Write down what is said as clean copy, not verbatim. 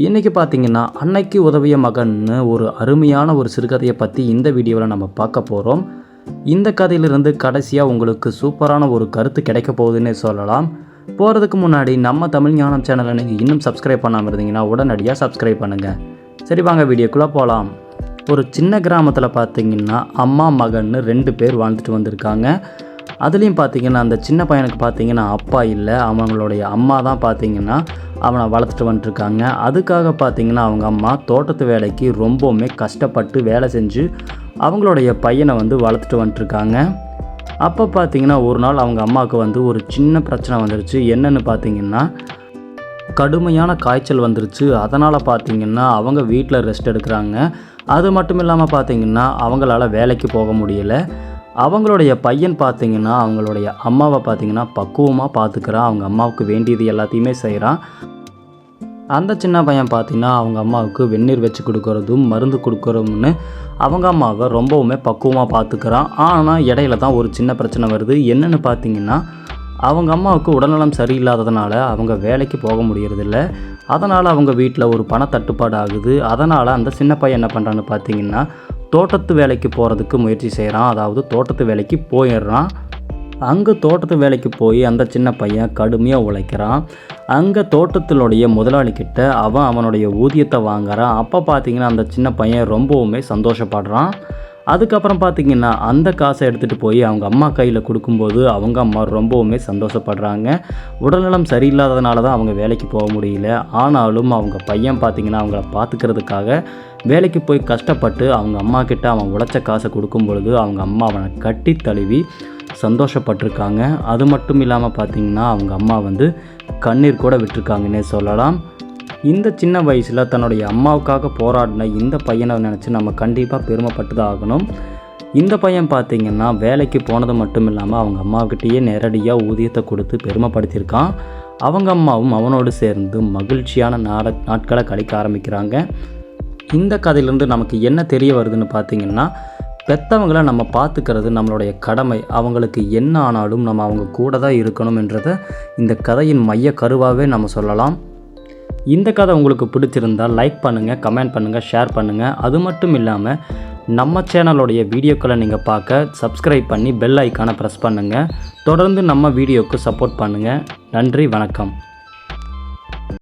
இன்றைக்கி பார்த்திங்கன்னா அன்னைக்கு உதவிய மகன்னு ஒரு அருமையான ஒரு சிறுகதையை பற்றி இந்த வீடியோவில் நம்ம பார்க்க போகிறோம். இந்த கதையிலிருந்து கடைசியாக உங்களுக்கு சூப்பரான ஒரு கருத்து கிடைக்க போகுதுன்னே சொல்லலாம். போகிறதுக்கு முன்னாடி நம்ம தமிழ் ஞானம் சேனலை நீங்கள் இன்னும் சப்ஸ்கிரைப் பண்ணாமல் இருந்தீங்கன்னா உடனடியாக சப்ஸ்கிரைப் பண்ணுங்கள். சரி வாங்க வீடியோக்குள்ளே போகலாம். ஒரு சின்ன கிராமத்தில் பார்த்திங்கன்னா அம்மா மகன்னு 2 பேர் வாழ்ந்துட்டு வந்திருக்காங்க. அதுலேயும் பார்த்திங்கன்னா அந்த சின்ன பையனுக்கு பார்த்திங்கன்னா அப்பா இல்லை, அவங்களுடைய அம்மா தான் பார்த்திங்கன்னா அவனை வளர்த்துட்டு வந்துட்டுருக்காங்க. அதுக்காக பார்த்திங்கன்னா அவங்க அம்மா தோட்டத்து வேலைக்கு ரொம்பவுமே கஷ்டப்பட்டு வேலை செஞ்சு அவங்களுடைய பையனை வளர்த்துட்டு வந்துட்டுருக்காங்க. அப்போ பார்த்திங்கன்னா ஒரு நாள் அவங்க அம்மாவுக்கு ஒரு சின்ன பிரச்சனை வந்துருச்சு. என்னென்னு பார்த்திங்கன்னா கடுமையான காய்ச்சல் வந்துருச்சு. அதனால் பார்த்திங்கன்னா அவங்க வீட்டில் ரெஸ்ட் எடுக்கிறாங்க. அது மட்டும் இல்லாமல் பார்த்திங்கன்னா அவங்களால வேலைக்கு போக முடியலை. அவங்களுடைய பையன் பார்த்திங்கன்னா அவங்களுடைய அம்மாவை பார்த்திங்கன்னா பக்குவமாக பார்த்துக்கிறான். அவங்க அம்மாவுக்கு வேண்டியது எல்லாத்தையுமே செய்கிறான். அந்த சின்ன பையன் பார்த்திங்கன்னா அவங்க அம்மாவுக்கு வெந்நீர் வச்சு கொடுக்குறதும் மருந்து கொடுக்குறோம்னு அவங்க அம்மாவை ரொம்பவுமே பக்குவமாக பார்த்துக்கிறான். ஆனால் இடையில தான் ஒரு சின்ன பிரச்சனை வருது. என்னென்னு பார்த்திங்கன்னா அவங்க அம்மாவுக்கு உடல்நலம் சரியில்லாததுனால அவங்க வேலைக்கு போக முடியறதில்ல. அதனால் அவங்க வீட்டில் ஒரு பணத்தட்டுப்பாடு ஆகுது. அதனால் அந்த சின்ன பையன் என்ன பண்ணுறான்னு பார்த்திங்கன்னா தோட்டத்து வேலைக்கு போகிறதுக்கு முயற்சி செய்கிறான். அதாவது தோட்டத்து வேலைக்கு போயிடுறான். அங்கே தோட்டத்து வேலைக்கு போய் அந்த சின்ன பையன் கடுமையாக உழைக்கிறான். அங்கே தோட்டத்தினுடைய முதலாளிக்கிட்ட அவனுடைய ஊதியத்தை வாங்குறான். அப்போ பார்த்திங்கன்னா அந்த சின்ன பையன் ரொம்பவுமே சந்தோஷப்படுறான். அதுக்கப்புறம் பார்த்திங்கன்னா அந்த காசை எடுத்துகிட்டு போய் அவங்க அம்மா கையில் கொடுக்கும்போது அவங்க அம்மா ரொம்பவுமே சந்தோஷப்படுறாங்க. உடல்நலம் சரியில்லாததுனால தான் அவங்க வேலைக்கு போக முடியல. ஆனாலும் அவங்க பையன் பார்த்திங்கன்னா அவங்கள பார்த்துக்கிறதுக்காக வேலைக்கு போய் கஷ்டப்பட்டு அவங்க அம்மா கிட்ட அவன் உழைச்ச காசை கொடுக்கும் பொழுது அவங்க அம்மா அவனை கட்டி தழுவி சந்தோஷப்பட்டிருக்காங்க. அது மட்டும் இல்லாமல் பார்த்திங்கன்னா அவங்க அம்மா கண்ணீர் கூட விட்டுருக்காங்கன்னே சொல்லலாம். இந்த சின்ன வயசில் தன்னுடைய அம்மாவுக்காக போராடின இந்த பையனை நினச்சி நம்ம கண்டிப்பாக பெருமைப்பட்டு தான் ஆகணும். இந்த பையன் பார்த்திங்கன்னா வேலைக்கு போனது மட்டும் இல்லாமல் அவங்க அம்மாவுக்கிட்டேயே நேரடியாக ஊதியத்தை கொடுத்து பெருமைப்படுத்தியிருக்கான். அவங்க அம்மாவும் அவனோடு சேர்ந்து மகிழ்ச்சியான நாட்களை கழிக்க ஆரம்பிக்கிறாங்க. இந்த கதையிலேருந்து நமக்கு என்ன தெரிய வருதுன்னு பார்த்திங்கன்னா பெற்றவங்களை நம்ம பார்த்துக்கிறது நம்மளுடைய கடமை. அவங்களுக்கு என்ன ஆனாலும் நம்ம அவங்க கூட தான் இருக்கணும்ன்றதை இந்த கதையின் மைய கருவாகவே நம்ம சொல்லலாம். இந்த கதை உங்களுக்கு பிடிச்சிருந்தால் லைக் பண்ணுங்கள், கமெண்ட் பண்ணுங்கள், ஷேர் பண்ணுங்கள். அது மட்டும் இல்லாமல் நம்ம சேனலோடைய வீடியோக்களை நீங்கள் பார்க்க சப்ஸ்கிரைப் பண்ணி பெல் ஐக்கானை ப்ரெஸ் பண்ணுங்கள். தொடர்ந்து நம்ம வீடியோவுக்கு சப்போர்ட் பண்ணுங்கள். நன்றி, வணக்கம்.